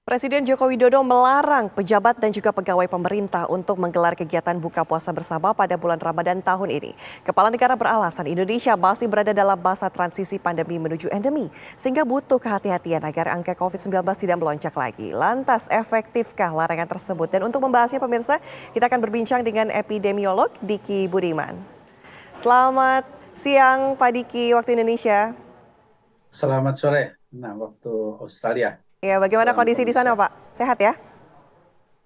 Presiden Joko Widodo melarang pejabat dan juga pegawai pemerintah untuk menggelar kegiatan buka puasa bersama pada bulan Ramadan tahun ini. Kepala negara beralasan Indonesia masih berada dalam masa transisi pandemi menuju endemi, sehingga butuh kehati-hatian agar angka COVID-19 tidak melonjak lagi. Lantas, efektifkah larangan tersebut? Dan untuk membahasnya pemirsa, kita akan berbincang dengan epidemiolog Diki Budiman. Selamat siang Pak Diki, waktu Indonesia. Selamat sore, waktu Australia. Ya, bagaimana Selamat kondisi di sana, pemirsa. Pak? Sehat ya?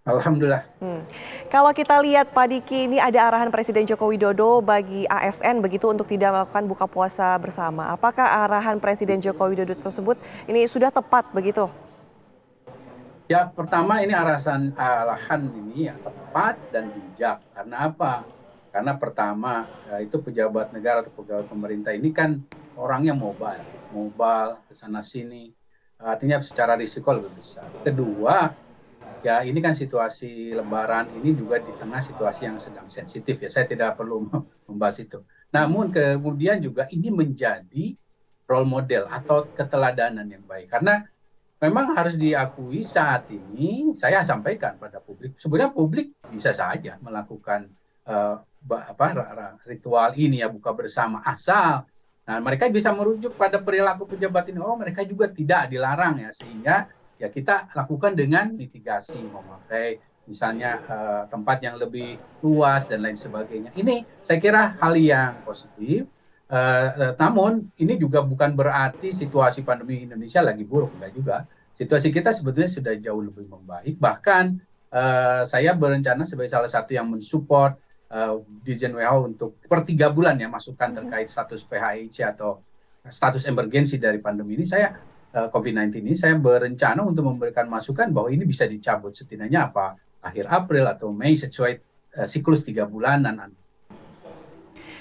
Alhamdulillah. Hmm. Kalau kita lihat Pak Diki, ini ada arahan Presiden Joko Widodo bagi ASN begitu untuk tidak melakukan buka puasa bersama. Apakah arahan Presiden Joko Widodo tersebut ini sudah tepat begitu? Ya, pertama ini arahan ini yang tepat dan bijak. Karena apa? Karena pertama, itu pejabat negara atau pegawai pemerintah ini kan orangnya mobile ke sana sini. Artinya secara risiko lebih besar. Kedua, ya ini kan situasi Lebaran ini juga di tengah situasi yang sedang sensitif ya. Saya tidak perlu membahas itu. Namun kemudian juga ini menjadi role model atau keteladanan yang baik. Karena memang harus diakui saat ini saya sampaikan pada publik. Sebenarnya publik bisa saja melakukan ritual ini ya buka bersama asal. Nah, mereka bisa merujuk pada perilaku pejabat ini. Oh, mereka juga tidak dilarang ya, sehingga ya kita lakukan dengan mitigasi, memakai misalnya tempat yang lebih luas dan lain sebagainya. Ini saya kira hal yang positif. Namun ini juga bukan berarti situasi pandemi Indonesia lagi buruk, enggak juga. Situasi kita sebetulnya sudah jauh lebih membaik. Bahkan saya berencana sebagai salah satu yang mensupport Dirjen WHO untuk per 3 bulan ya masukan terkait status PHIC atau status emergensi dari pandemi ini. Saya COVID-19 ini saya berencana untuk memberikan masukan bahwa ini bisa dicabut setidaknya apa akhir April atau Mei sesuai siklus 3 bulanan.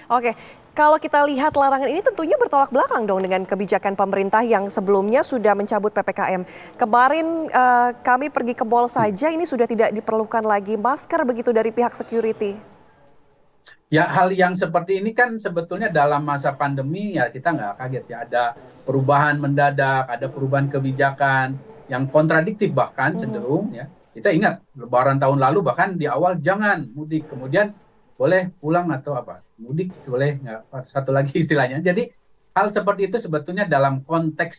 Oke, kalau kita lihat larangan ini tentunya bertolak belakang dong dengan kebijakan pemerintah yang sebelumnya sudah mencabut PPKM. Kemarin kami pergi ke mall saja ini sudah tidak diperlukan lagi masker begitu dari pihak security. Ya, hal yang seperti ini kan sebetulnya dalam masa pandemi ya kita nggak kaget ya, ada perubahan mendadak, ada perubahan kebijakan yang kontradiktif bahkan cenderung ya. Kita ingat Lebaran tahun lalu bahkan di awal jangan mudik, kemudian boleh pulang atau apa mudik boleh nggak, satu lagi istilahnya. Jadi hal seperti itu sebetulnya dalam konteks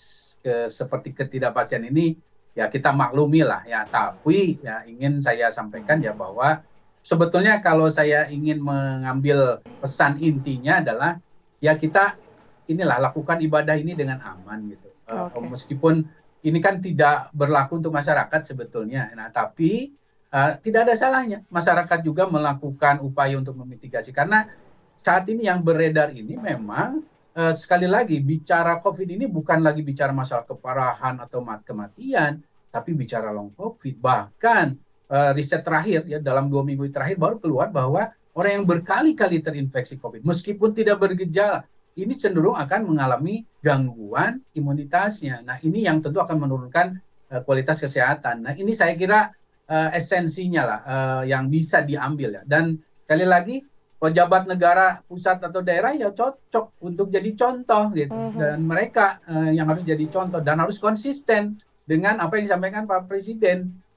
seperti ketidakpastian ini ya kita maklumi lah ya. Tapi ya ingin saya sampaikan ya bahwa sebetulnya kalau saya ingin mengambil pesan intinya adalah ya kita inilah lakukan ibadah ini dengan aman gitu. Oke. Meskipun ini kan tidak berlaku untuk masyarakat sebetulnya. Nah, tapi tidak ada salahnya masyarakat juga melakukan upaya untuk memitigasi karena saat ini yang beredar ini memang sekali lagi bicara COVID ini bukan lagi bicara masalah keparahan atau kematian, tapi bicara long COVID. Bahkan riset terakhir ya dalam 2 minggu terakhir baru keluar bahwa orang yang berkali-kali terinfeksi COVID meskipun tidak bergejala ini cenderung akan mengalami gangguan imunitasnya. Nah ini yang tentu akan menurunkan kualitas kesehatan. Nah ini saya kira esensinya lah yang bisa diambil ya. Dan sekali lagi pejabat negara pusat atau daerah ya cocok untuk jadi contoh gitu. Dan mereka yang harus jadi contoh dan harus konsisten dengan apa yang disampaikan Pak Presiden.